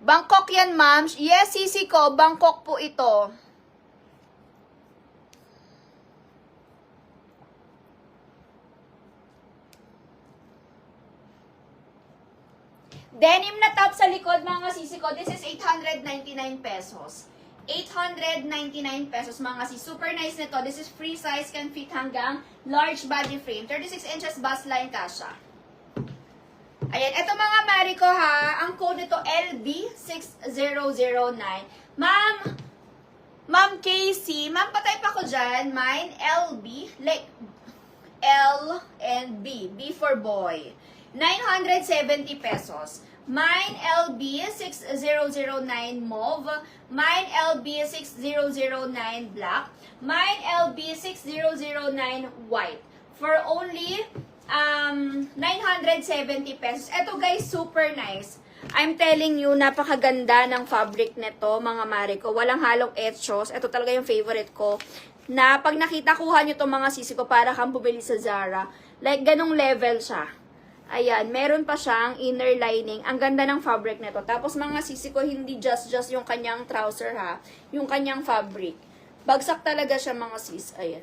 Bangkok yan, ma'am. Yes, sisi ko. Bangkok po ito. Denim na top sa likod, mga sisi ko. This is 899 pesos. 899 pesos, mga sis. Super nice nito. This is free size, can fit hanggang large body frame. 36 inches bust line kasha. Ayan, eto mga Mariko ha. Ang code nito, LB6009. Ma'am Casey, ma'am, patype ako dyan. Mine, LB, like, L and B. B for boy. 970 pesos. Mine LB6009 mauve. Mine LB6009 black. Mine LB6009 white. For only 970 pesos. Ito guys, super nice. I'm telling you, napakaganda ng fabric nito, mga Mariko. Walang halong etchos. Ito talaga yung favorite ko. Na pag nakita, kuha nyo itong mga sisi ko para kang bumili sa Zara. Like, ganong level siya. Ayan, meron pa siyang inner lining. Ang ganda ng fabric nito. Tapos mga sisi ko, hindi just yung kanyang trouser ha. Yung kanyang fabric. Bagsak talaga siya, mga sis. Ayan.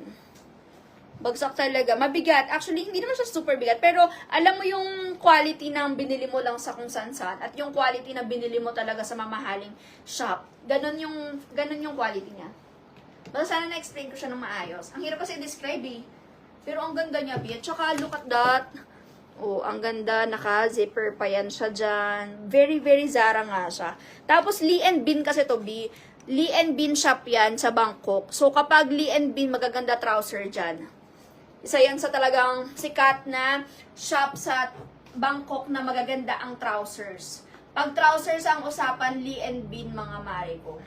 Bagsak talaga. Mabigat. Actually, hindi naman siya super bigat. Pero, alam mo yung quality ng binili mo lang sa kung saan-saan. At yung quality na binili mo talaga sa mamahaling shop. Ganon yung quality niya. Basta sana na-explain ko siya ng maayos. Ang hirap kasi i-describe eh. Pero ang ganda niya, B. At saka, look at that. Oh, ang ganda. Naka-zipper pa yan siya dyan. Very, very Zara nga siya. Tapos, Lee & Bean kasi to, B. Lee & Bean shop yan sa Bangkok. So, kapag Lee & Bean, magaganda trouser dyan. Isa yan sa talagang sikat na shop sa Bangkok na magaganda ang trousers. Pag trousers ang usapan, Lee & Bean, mga Mariko.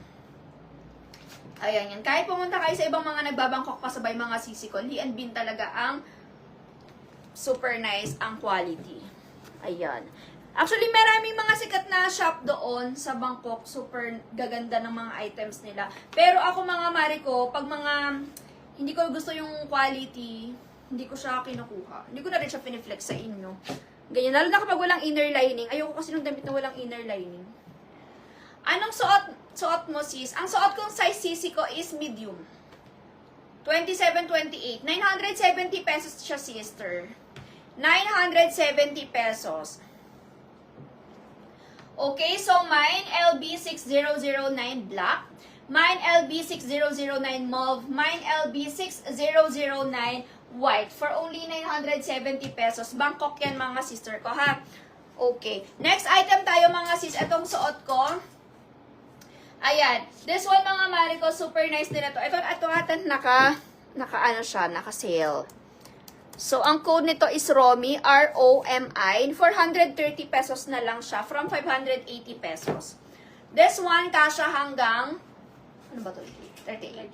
Ayan yan. Kahit pumunta kayo sa ibang mga nagbabangkok pasabay mga sisi ko, Lee & Bean talaga ang super nice ang quality. Ayan. Actually, maraming mga sikat na shop doon sa Bangkok. Super gaganda ng mga items nila. Pero ako, mga Mariko, pag mga hindi ko gusto yung quality, hindi ko siya kinukuha. Hindi ko na rin siya piniflex sa inyo. Ganyan. Lalo na kapag walang inner lining. Ayoko kasi nung damit na walang inner lining. Anong suot mo, sis? Ang suot kong size sisi ko is medium. 27-28. 970 pesos siya, sister. 970 pesos. Okay, so mine LB6009 black. Mine LB6009 mauve. Mine LB6009 white. For only 970 pesos. Bangkok yan, mga sister ko, ha? Okay. Next item tayo, mga sis. Itong suot ko. Ayan. This one, mga Mariko, super nice din ito. Ito atan naka-sale. So, ang code nito is ROMI, R-O-M-I. 430 pesos na lang siya from 580 pesos. This one, kasha hanggang, ano ba ito? 38.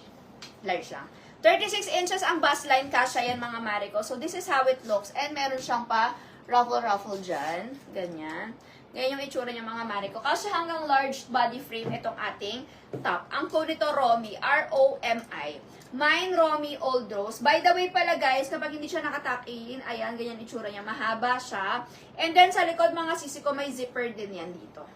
Large lang. 36 inches ang bust line, kasha yan, mga Mariko. So, this is how it looks. And meron siyang pa ruffle dyan. Ganyan. Ganyan yung itsura niya, mga Mariko. Kasha hanggang large body frame itong ating top. Ang code nito, ROMI, R-O-M-I. Mine, Romy, Old Rose. By the way pala guys, kapag hindi siya nakatakin, ayan, ganyan itsura niya. Mahaba siya. And then sa likod, mga sisi ko, may zipper din yan dito.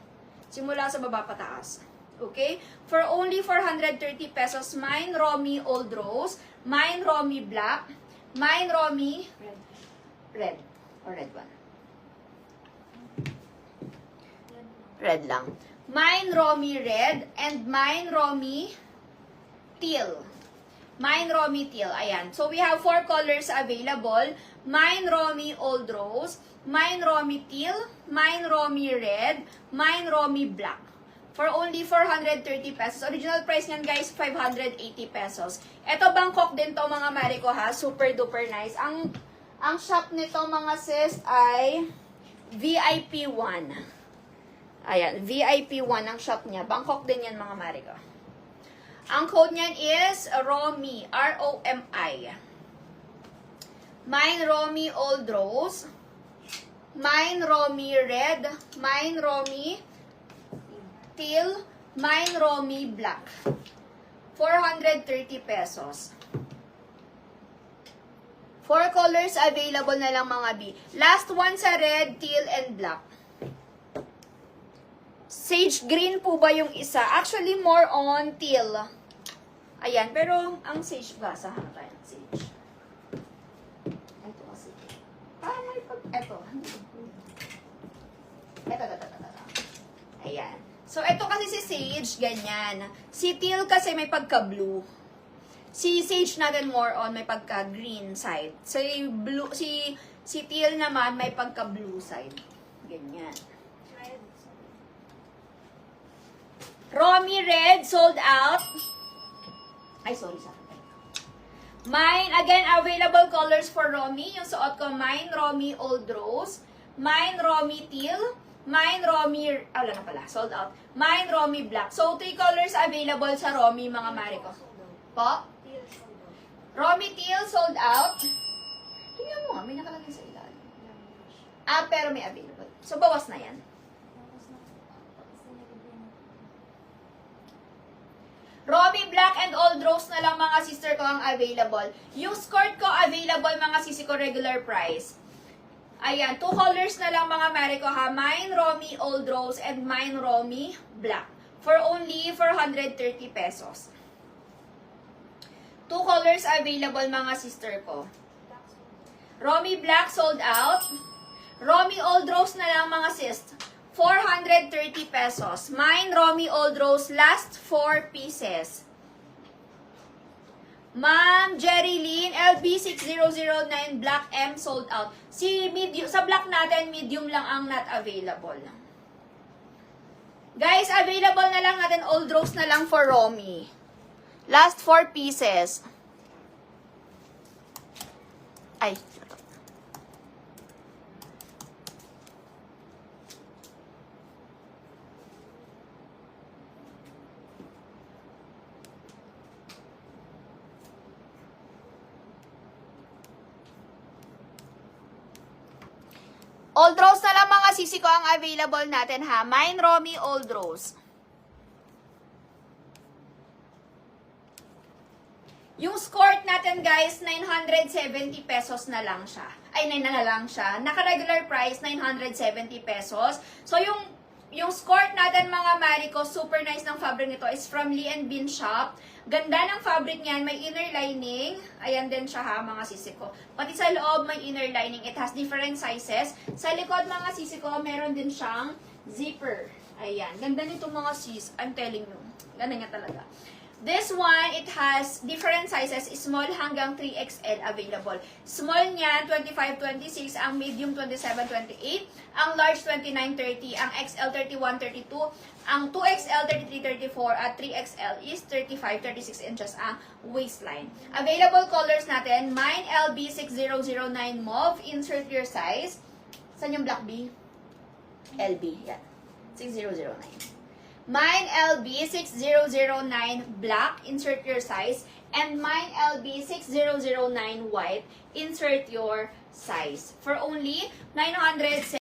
Simula sa baba pataas. Okay? For only 430 pesos, mine, Romy, Old Rose. Mine, Romy, Black. Mine, Romy, Red. Or red one. Red lang. Mine, Romy, Red. And mine, Romy, Teal. Mine, Romy, Teal. Ayan. So, we have 4 colors available. Mine, Romy, Old Rose. Mine, Romy, Teal. Mine, Romy, Red. Mine, Romy, Black. For only 430 pesos. Original price niyan, guys, 580 pesos. Ito, Bangkok din to, mga Mariko, ha. Super duper nice. Ang shop nito, mga sis, ay VIP1. Ayan. VIP1 ang shop niya. Bangkok din yan, mga Mariko. Ang code niyan is ROMI, R-O-M-I. Mine, Romy, Old Rose. Mine, Romy, Red. Mine, Romy, Teal. Mine, Romy, Black. 430 pesos. 4 colors available na lang, mga B. Last one sa red, teal, and black. Sage green po ba yung isa? Actually, more on teal. Ayan, pero ang sage ba? Sahan tayo ng sage. Ito kasi. May pag... Ito. Ito. Ayan. So, ito kasi si sage, ganyan. Si teal kasi may pagka-blue. Si sage natin more on may pagka-green side. Si teal naman may pagka-blue side. Ganyan. Romy Red, sold out. Ay, sorry. Mine, again, available colors for Romy. Yung suot ko, mine, Romy Old Rose. Mine, Romy Teal. Mine, Romy, wala na pala, sold out. Mine, Romy Black. So, 3 colors available sa Romy, mga mare ko. Po? Romy Teal, sold out. Tingnan mo nga, may nakalagay sa ilalim. Pero may available. So, bawas na yan. Romy Black and Old Rose na lang mga sister ko ang available. Yung skirt ko available mga sisi ko regular price. Ayan, 2 colors na lang mga mare ko ha. Mine Romy Old Rose and mine Romy Black. For only 430 pesos. 2 colors available mga sister ko. Romy Black sold out. Romy Old Rose na lang mga sis. 430 pesos. Mine, Romy Old Rose, last 4 pieces. Ma'am Jerry Lynn, LB6009 Black M sold out. Sa black natin, medium lang ang not available. Guys, available na lang natin Old Rose na lang for Romy. Last 4 pieces. Ay, Old Rose na lang mga sisi ko ang available natin ha. Mine Romy Old Rose. Yung skirt natin guys, 970 pesos na lang siya. Ay, 9 na lang siya. Naka-regular price, 970 pesos. So, yung skirt natin mga Mariko, super nice ng fabric nito. Is from Lee & Bean Shop. Ganda ng fabric niyan. May inner lining. Ayan din siya ha, mga sisi ko. Pati sa loob, may inner lining. It has different sizes. Sa likod, mga sisi ko, meron din siyang zipper. Ayan. Ganda nito mga sis. I'm telling you. Ganda nga talaga. This one, it has different sizes. Small hanggang 3XL available. Small niyan, 25-26. Ang medium, 27-28. Ang large, 29-30. Ang XL, 31-32. Ang 2XL, 33-34. At 3XL is 35-36 inches ang waistline. Available colors natin, mine LB6009 mauve. Insert your size. Saan yung black B? LB. Yan. 6009. Mine LB6009 black, insert your size. And mine LB6009 white, insert your size. For only 900